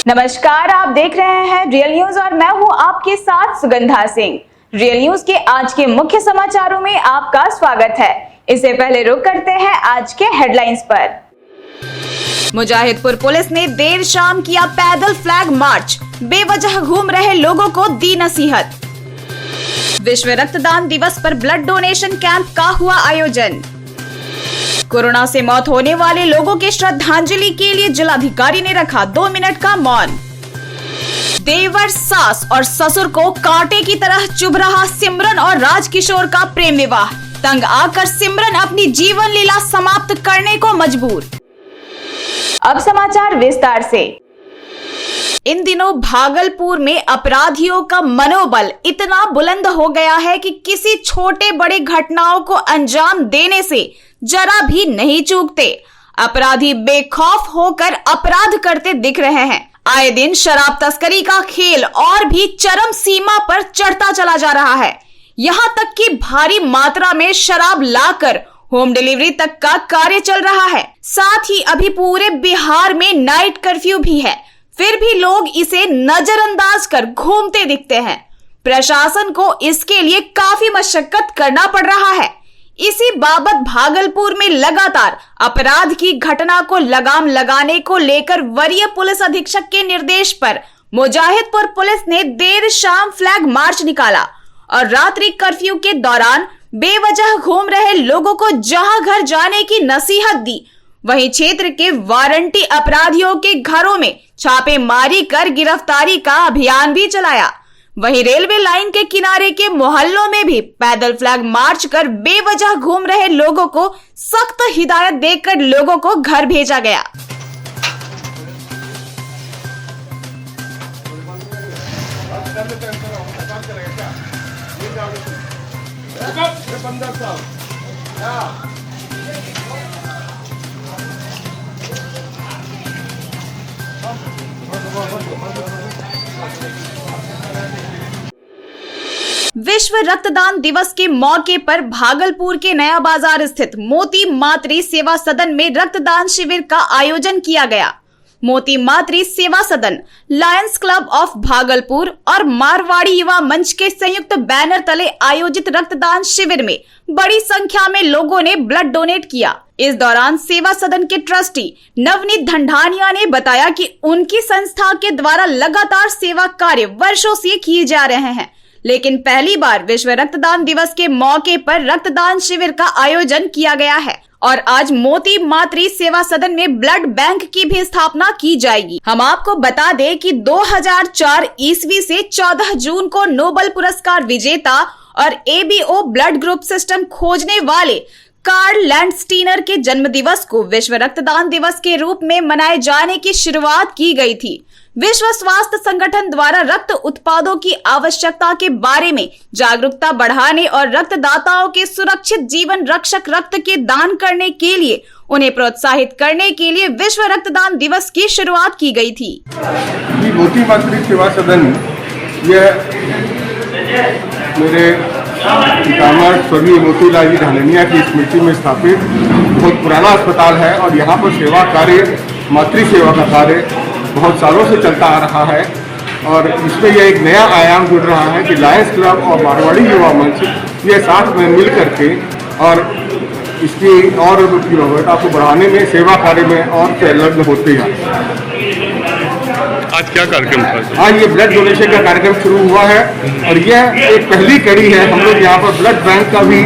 नमस्कार, आप देख रहे हैं रियल न्यूज और मैं हूं आपके साथ सुगंधा सिंह। रियल न्यूज के आज के मुख्य समाचारों में आपका स्वागत है। इससे पहले रुक करते हैं आज के हेडलाइंस पर। मुजाहिदपुर पुलिस ने देर शाम किया पैदल फ्लैग मार्च, बेवजह घूम रहे लोगों को दी नसीहत। विश्व रक्तदान दिवस पर ब्लड डोनेशन कैंप का हुआ आयोजन। कोरोना से मौत होने वाले लोगों के श्रद्धांजलि के लिए जिलाधिकारी ने रखा 2 मिनट का मौन। देवर, सास और ससुर को कांटे की तरह चुभ रहा सिमरन और राजकिशोर का प्रेम विवाह। तंग आकर सिमरन अपनी जीवन लीला समाप्त करने को मजबूर। अब समाचार विस्तार से। इन दिनों भागलपुर में अपराधियों का मनोबल इतना बुलंद हो गया है कि किसी छोटे बड़े घटनाओं को अंजाम देने से जरा भी नहीं चूकते। अपराधी बेखौफ होकर अपराध करते दिख रहे हैं। आए दिन शराब तस्करी का खेल और भी चरम सीमा पर चढ़ता चला जा रहा है। यहाँ तक कि भारी मात्रा में शराब लाकर होम डिलीवरी तक का कार्य चल रहा है। साथ ही अभी पूरे बिहार में नाइट कर्फ्यू भी है, फिर भी लोग इसे नजरअंदाज कर घूमते दिखते हैं। प्रशासन को इसके लिए काफी मशक्कत करना पड़ रहा है। इसी बाबत भागलपुर में लगातार अपराध की घटना को लगाम लगाने को लेकर वरीय पुलिस अधीक्षक के निर्देश पर मुजाहिदपुर पुलिस ने देर शाम फ्लैग मार्च निकाला और रात्रि कर्फ्यू के दौरान बेवजह घूम रहे लोगों को जहां घर जाने की नसीहत दी, वहीं क्षेत्र के वारंटी अपराधियों के घरों में छापेमारी कर गिरफ्तारी का अभियान भी चलाया। वहीं रेलवे लाइन के किनारे के मोहल्लों में भी पैदल फ्लैग मार्च कर बेवजह घूम रहे लोगों को सख्त हिदायत देकर लोगों को घर भेजा गया। विश्व रक्तदान दिवस के मौके पर भागलपुर के नया बाजार स्थित मोती मातृ सेवा सदन में रक्तदान शिविर का आयोजन किया गया। मोती मातृ सेवा सदन, लायंस क्लब ऑफ भागलपुर और मारवाड़ी युवा मंच के संयुक्त बैनर तले आयोजित रक्तदान शिविर में बड़ी संख्या में लोगों ने ब्लड डोनेट किया। इस दौरान सेवा सदन के ट्रस्टी नवनीत ढंढानिया ने बताया कि उनकी संस्था के द्वारा लगातार सेवा कार्य वर्षों से किए जा रहे हैं, लेकिन पहली बार विश्व रक्तदान दिवस के मौके पर रक्तदान शिविर का आयोजन किया गया है और आज मोती मातृ सेवा सदन में ब्लड बैंक की भी स्थापना की जाएगी। हम आपको बता दें कि 2004 ईस्वी से 14 जून को नोबेल पुरस्कार विजेता और एबीओ ब्लड ग्रुप सिस्टम खोजने वाले कार्ल लैंडस्टीनर के जन्म दिवस को विश्व रक्तदान दिवस के रूप में मनाए जाने की शुरुआत की गई थी। विश्व स्वास्थ्य संगठन द्वारा रक्त उत्पादों की आवश्यकता के बारे में जागरूकता बढ़ाने और रक्तदाताओं के सुरक्षित जीवन रक्षक रक्त के दान करने के लिए उन्हें प्रोत्साहित करने के लिए विश्व रक्तदान दिवस की शुरुआत की गई थी। मोती मातृ सेवा सदन यह मेरे पितामह स्वर्गीय मोतीलाल जी ढांढनिया की स्मृति में स्थापित बहुत पुराना अस्पताल है और यहाँ पर सेवा कार्य, मातृ सेवा का कार्य बहुत सालों से चलता आ रहा है और इसमें यह एक नया आयाम जुड़ रहा है कि लायंस क्लब और मारवाड़ी युवा मंच ये साथ में मिल करके और इसकी और गुणवत्ता को बढ़ाने में, सेवा कार्य में और संलग्न होते हैं। आज क्या कार्यक्रम था? आज ये ब्लड डोनेशन का कार्यक्रम शुरू हुआ है और यह एक पहली कड़ी है। हम लोग यहाँ पर ब्लड बैंक का भी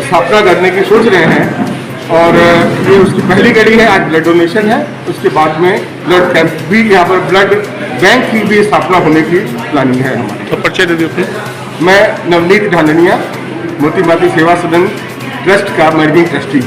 स्थापना करने की सोच रहे हैं और ये उसकी पहली कड़ी है। आज ब्लड डोनेशन है, उसके बाद में ब्लड कैंप भी, यहाँ पर ब्लड बैंक की भी स्थापना होने की प्लानिंग है हमारी। तो परिचय दे दीजिए। मैं नवनीत ढांढनिया, मोती मातृ सेवा सदन ट्रस्ट का मैनेजिंग ट्रस्टी।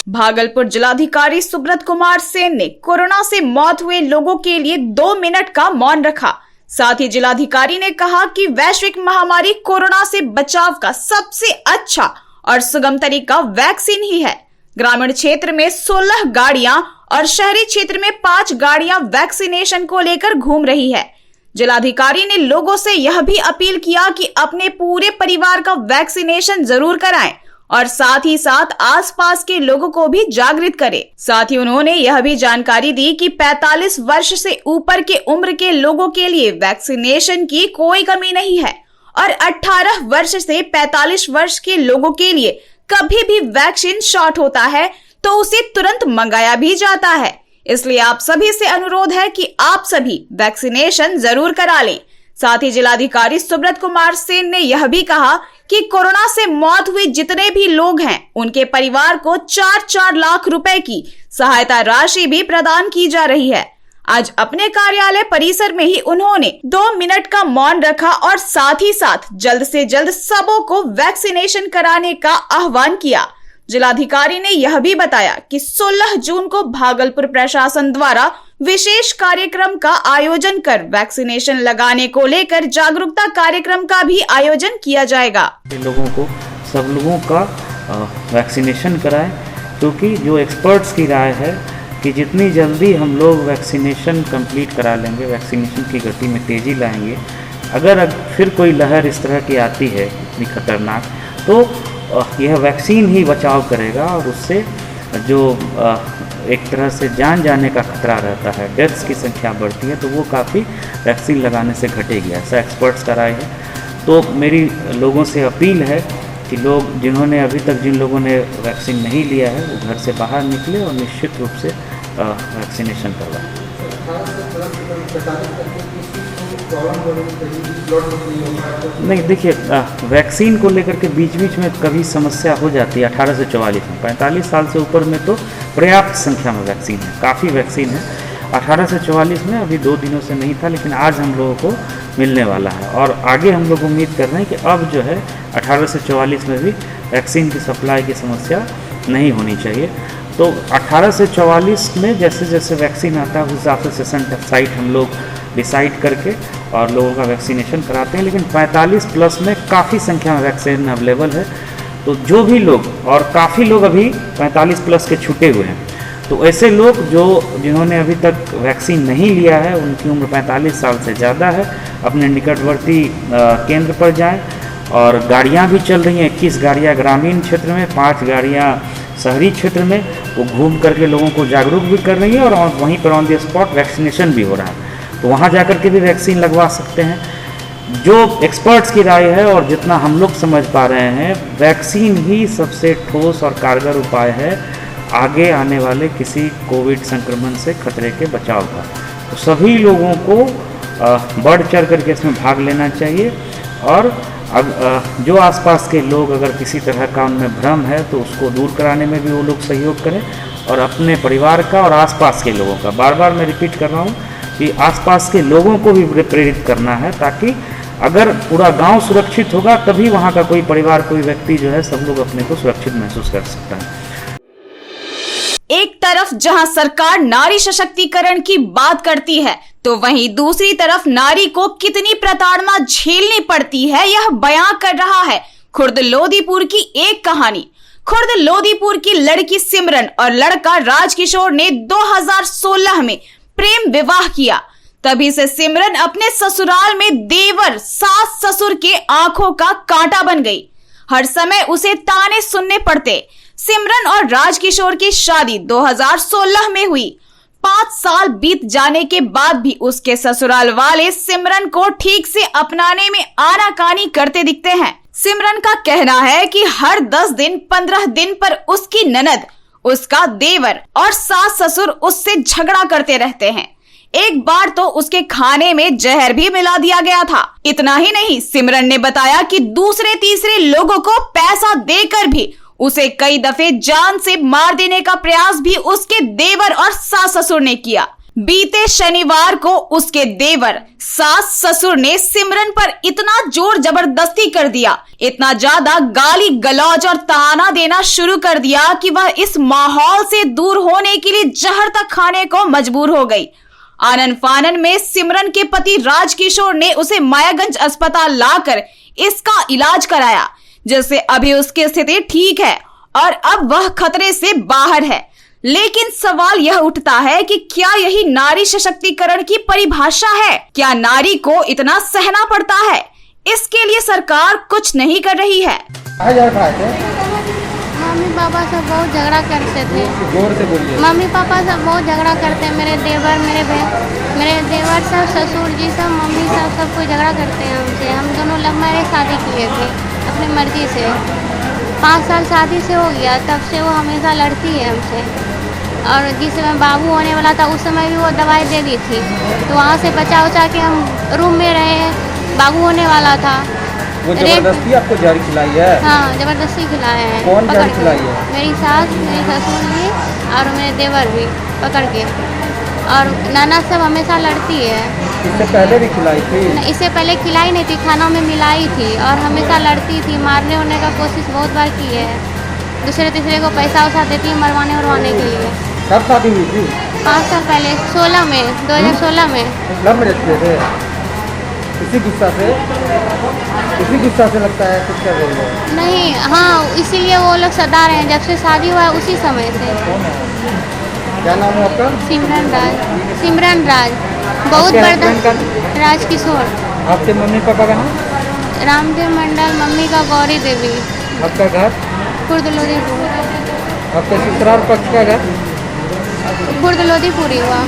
भागलपुर जिलाधिकारी सुब्रत कुमार सेन ने कोरोना से मौत हुए लोगों के लिए 2 मिनट का मौन रखा। साथ ही जिलाधिकारी ने कहा कि वैश्विक महामारी कोरोना से बचाव का सबसे अच्छा और सुगम तरीका वैक्सीन ही है। ग्रामीण क्षेत्र में 16 गाड़ियां और शहरी क्षेत्र में 5 गाड़ियां वैक्सीनेशन को लेकर घूम रही है। जिलाधिकारी ने लोगों से यह भी अपील किया कि अपने पूरे परिवार का वैक्सीनेशन जरूर कराएं और साथ ही साथ आसपास के लोगों को भी जागृत करें। साथ ही उन्होंने यह भी जानकारी दी कि 45 वर्ष से ऊपर के उम्र के लोगों के लिए वैक्सीनेशन की कोई कमी नहीं है और 18 वर्ष से 45 वर्ष के लोगों के लिए कभी भी वैक्सीन शॉर्ट होता है तो उसे तुरंत मंगाया भी जाता है। इसलिए आप सभी से अनुरोध है कि आप सभी वैक्सीनेशन जरूर करा लें। साथ ही जिलाधिकारी सुब्रत कुमार सेन ने यह भी कहा कि कोरोना से मौत हुए जितने भी लोग हैं उनके परिवार को 4-4 लाख रुपए की सहायता राशि भी प्रदान की जा रही है। आज अपने कार्यालय परिसर में ही उन्होंने 2 मिनट का मौन रखा और साथ ही साथ जल्द से जल्द सबों को वैक्सीनेशन कराने का आह्वान किया। जिलाधिकारी ने यह भी बताया कि 16 जून को भागलपुर प्रशासन द्वारा विशेष कार्यक्रम का आयोजन कर वैक्सीनेशन लगाने को लेकर जागरूकता कार्यक्रम का भी आयोजन किया जाएगा। लोगों को सब लोगों का वैक्सीनेशन कराएं, क्योंकि जो एक्सपर्ट्स की राय है कि जितनी जल्दी हम लोग वैक्सीनेशन कंप्लीट करा लेंगे, वैक्सीनेशन की गति में तेज़ी लाएंगे, अगर फिर कोई लहर इस तरह की आती है इतनी खतरनाक, तो यह वैक्सीन ही बचाव करेगा और उससे जो एक तरह से जान जाने का खतरा रहता है, डेथ्स की संख्या बढ़ती है, तो वो काफ़ी वैक्सीन लगाने से घटेगी, ऐसा एक्सपर्ट्स का राय है। तो मेरी लोगों से अपील है कि लोग जिन लोगों ने वैक्सीन नहीं लिया है वो घर से बाहर निकले और निश्चित रूप से वैक्सीनेशन करवाएं। नहीं, देखिए, वैक्सीन को लेकर के बीच बीच में कभी समस्या हो जाती है। 18 से 44 में, 45 साल से ऊपर में तो पर्याप्त संख्या में वैक्सीन है, काफ़ी वैक्सीन है। 18 से 44 में अभी 2 दिनों से नहीं था, लेकिन आज हम लोगों को मिलने वाला है और आगे हम लोग उम्मीद कर रहे हैं कि अब जो है 18 से 44 में भी वैक्सीन की सप्लाई की समस्या नहीं होनी चाहिए। तो 18 से 44 में जैसे जैसे वैक्सीन आता है उस हिसाब से सेशन साइट हम लोग डिसाइड करके और लोगों का वैक्सीनेशन कराते हैं। लेकिन 45 प्लस में काफ़ी संख्या में वैक्सीन अवेलेबल है, तो जो भी लोग, और काफ़ी लोग अभी 45 प्लस के छूटे हुए हैं, तो ऐसे लोग जिन्होंने अभी तक वैक्सीन नहीं लिया है, उनकी उम्र 45 साल से ज़्यादा है, अपने निकटवर्ती केंद्र पर जाएं। और गाड़ियां भी चल रही हैं, 21 गाड़ियां ग्रामीण क्षेत्र में, 5 गाड़ियां शहरी क्षेत्र में, वो घूम करके लोगों को जागरूक भी कर रही है और वहीं पर ऑन द स्पॉट वैक्सीनेशन भी हो रहा है, तो वहाँ जा कर के भी वैक्सीन लगवा सकते हैं। जो एक्सपर्ट्स की राय है और जितना हम लोग समझ पा रहे हैं, वैक्सीन ही सबसे ठोस और कारगर उपाय है आगे आने वाले किसी कोविड संक्रमण से खतरे के बचाव का। तो सभी लोगों को बढ़ चढ़ करके इसमें भाग लेना चाहिए और जो आसपास के लोग अगर किसी तरह का उनमें भ्रम है तो उसको दूर कराने में भी वो लोग सहयोग करें और अपने परिवार का और आसपास के लोगों का, बार बार मैं रिपीट कर रहा हूँ कि आसपास के लोगों को भी प्रेरित करना है, ताकि अगर पूरा गांव सुरक्षित होगा तभी वहाँ का कोई परिवार, कोई व्यक्ति जो है, सब लोग अपने को सुरक्षित महसूस कर सकता है। एक तरफ जहां सरकार नारी सशक्तिकरण की बात करती है तो वहीं दूसरी तरफ नारी को कितनी प्रताड़ना झेलनी पड़ती है यह बयां कर रहा है खुर्द लोदीपुर की एक कहानी। खुर्द लोदीपुर की लड़की सिमरन और लड़का राजकिशोर ने 2016 में प्रेम विवाह किया। तभी से सिमरन अपने ससुराल में देवर, सास ससुर के आंखों का कांटा बन गई। हर समय उसे ताने सुनने पड़ते। सिमरन और राजकिशोर की शादी 2016 में हुई। 5 साल बीत जाने के बाद भी उसके ससुराल वाले सिमरन को ठीक से अपनाने में आनाकानी करते दिखते हैं। सिमरन का कहना है कि हर 10 दिन 15 दिन पर उसकी ननद, उसका देवर और सास ससुर उससे झगड़ा करते रहते हैं। एक बार तो उसके खाने में जहर भी मिला दिया गया था। इतना ही नहीं, सिमरन ने बताया कि दूसरे तीसरे लोगों को पैसा देकर भी उसे कई दफे जान से मार देने का प्रयास भी उसके देवर और सास ससुर ने किया। बीते शनिवार को उसके देवर, सास ससुर ने सिमरन पर इतना जोर जबरदस्ती कर दिया, इतना ज्यादा गाली गलौज और ताना देना शुरू कर दिया कि वह इस माहौल से दूर होने के लिए जहर तक खाने को मजबूर हो गई। आनन फानन में सिमरन के पति राजकिशोर ने उसे मायागंज अस्पताल लाकर इसका इलाज कराया, जिससे अभी उसकी स्थिति ठीक है और अब वह खतरे से बाहर है। लेकिन सवाल यह उठता है कि क्या यही नारी सशक्तिकरण की परिभाषा है? क्या नारी को इतना सहना पड़ता है? इसके लिए सरकार कुछ नहीं कर रही है। मम्मी पापा सब बहुत झगड़ा करते थे। जोर से बोलिए। मम्मी पापा सब बहुत झगड़ा करते हैं। मेरे देवर मेरे देवर सब, ससुर जी सब, मम्मी सब कोई झगड़ा करते हैं हमसे। हम दोनों लव मैरिज शादी किए थे अपनी मर्जी से। 5 साल शादी से हो गया, तब से वो हमेशा लड़ती है हमसे। और जिस समय बाबू होने वाला था उस समय भी वो दवाई दे दी थी, तो वहाँ से बचा उचा के हम रूम में रहे। बाबू होने वाला था। वो जबरदस्ती आपको जहर खिलाई है? हाँ, जबरदस्ती खिलाए हैं। कौन पकड़ जहर के। खिलाई है? मेरी सास, मेरे ससुर जी और मेरे देवर भी पकड़ के। और नाना सब हमेशा लड़ती है। इससे पहले भी खिलाई थी? इससे पहले खिलाई नहीं थी, खाना में मिलाई थी और हमेशा लड़ती थी। मारने उड़ने का कोशिश बहुत बार की है। दूसरे तीसरे को पैसा उसा देती है मरवाने उड़वाने के लिए। कब शादी हुई थी? 5 साल पहले, 2016 में। लव मैरिज किए थे? इसी गुस्सा से लगता है कुछ कर रही है? नहीं, हाँ, इसीलिए वो लोग सदा रहे हैं जब से शादी हुआ है, उसी समय से। क्या नाम है आपका? सिमरन राज। बहुत आपके बड़ा husband का? राजकिशोर। आपके मम्मी पापा का नाम? रामदेव मंडल, मम्मी का गौरी देवी। आपका घर? खुर्द लोधीपुर। आपके ससुराल पक्ष का घर? खुर्द लोधीपुरी हुआ।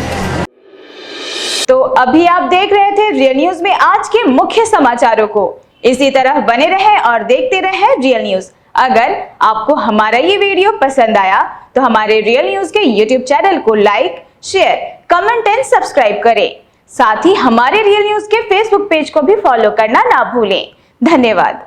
तो अभी आप देख रहे थे रियल न्यूज में आज के मुख्य समाचारों को। इसी तरह बने रहें और देखते रहें रियल न्यूज। अगर आपको हमारा ये वीडियो पसंद आया तो हमारे रियल न्यूज के यूट्यूब चैनल को like, share, comment and subscribe करें। साथ ही हमारे रियल न्यूज के फेसबुक पेज को भी फॉलो करना ना भूलें। धन्यवाद।